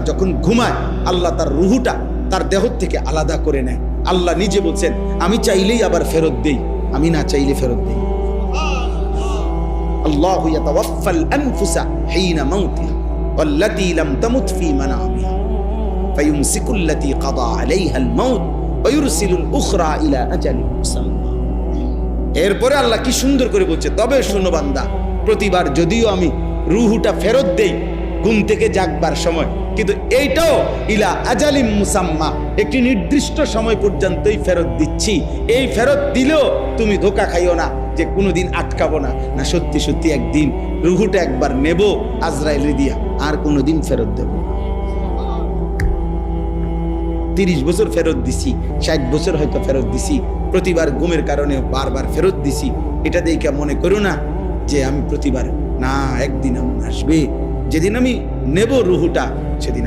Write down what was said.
যখন ঘুমায় আল্লাহ তার রুহুটা তার দেহ থেকে আলাদা করে নেয়। আল্লাহ নিজে বলছেন, আমি চাইলেই আবার ফেরত দেই, আমি না চাইলে ফেরত দেই। আল্লাহু ইয়াতাওয়াফাল আনফুসা হিনা মাউতিহা ওয়াল্লাতী লাম তামুত ফী মানামিহা ফায়ুমসিকুল্লাতী কাদা আলাইহাল মাউত ওয়া ইউরসিলুল উখরা ইলা আজালিন মুসাম্মা। এরপরে আল্লাহ কি সুন্দর করে বলছে, তবে শোনো বান্দা, প্রতিবার যদিও আমি রুহুটা ফেরত দেই ঘুম থেকে জাগবার সময়, কিন্তু এইটাও ইলা আজালিম মুসাম্মা, একটি নির্দিষ্ট সময় পর্যন্তই ফেরত দিচ্ছি। এই ফেরত দিলেও তুমি ধোঁকা খাইও না যে কোনোদিন আটকাবো না, না সত্যি সত্যি একদিন রুহুটা একবার নেব আজরাইল দিয়া, আর কোনোদিন ফেরত দেব না। 30 বছর ফেরত দিছি, 60 বছর হয়তো ফেরত দিছি, প্রতিবার ঘুমের কারণে বারবার ফেরত দিছি। এটা দেখে মনে করো না যে আমি প্রতিবার, না, একদিন এমন আসবে যেদিন আমি নেব রুহুটা, সেদিন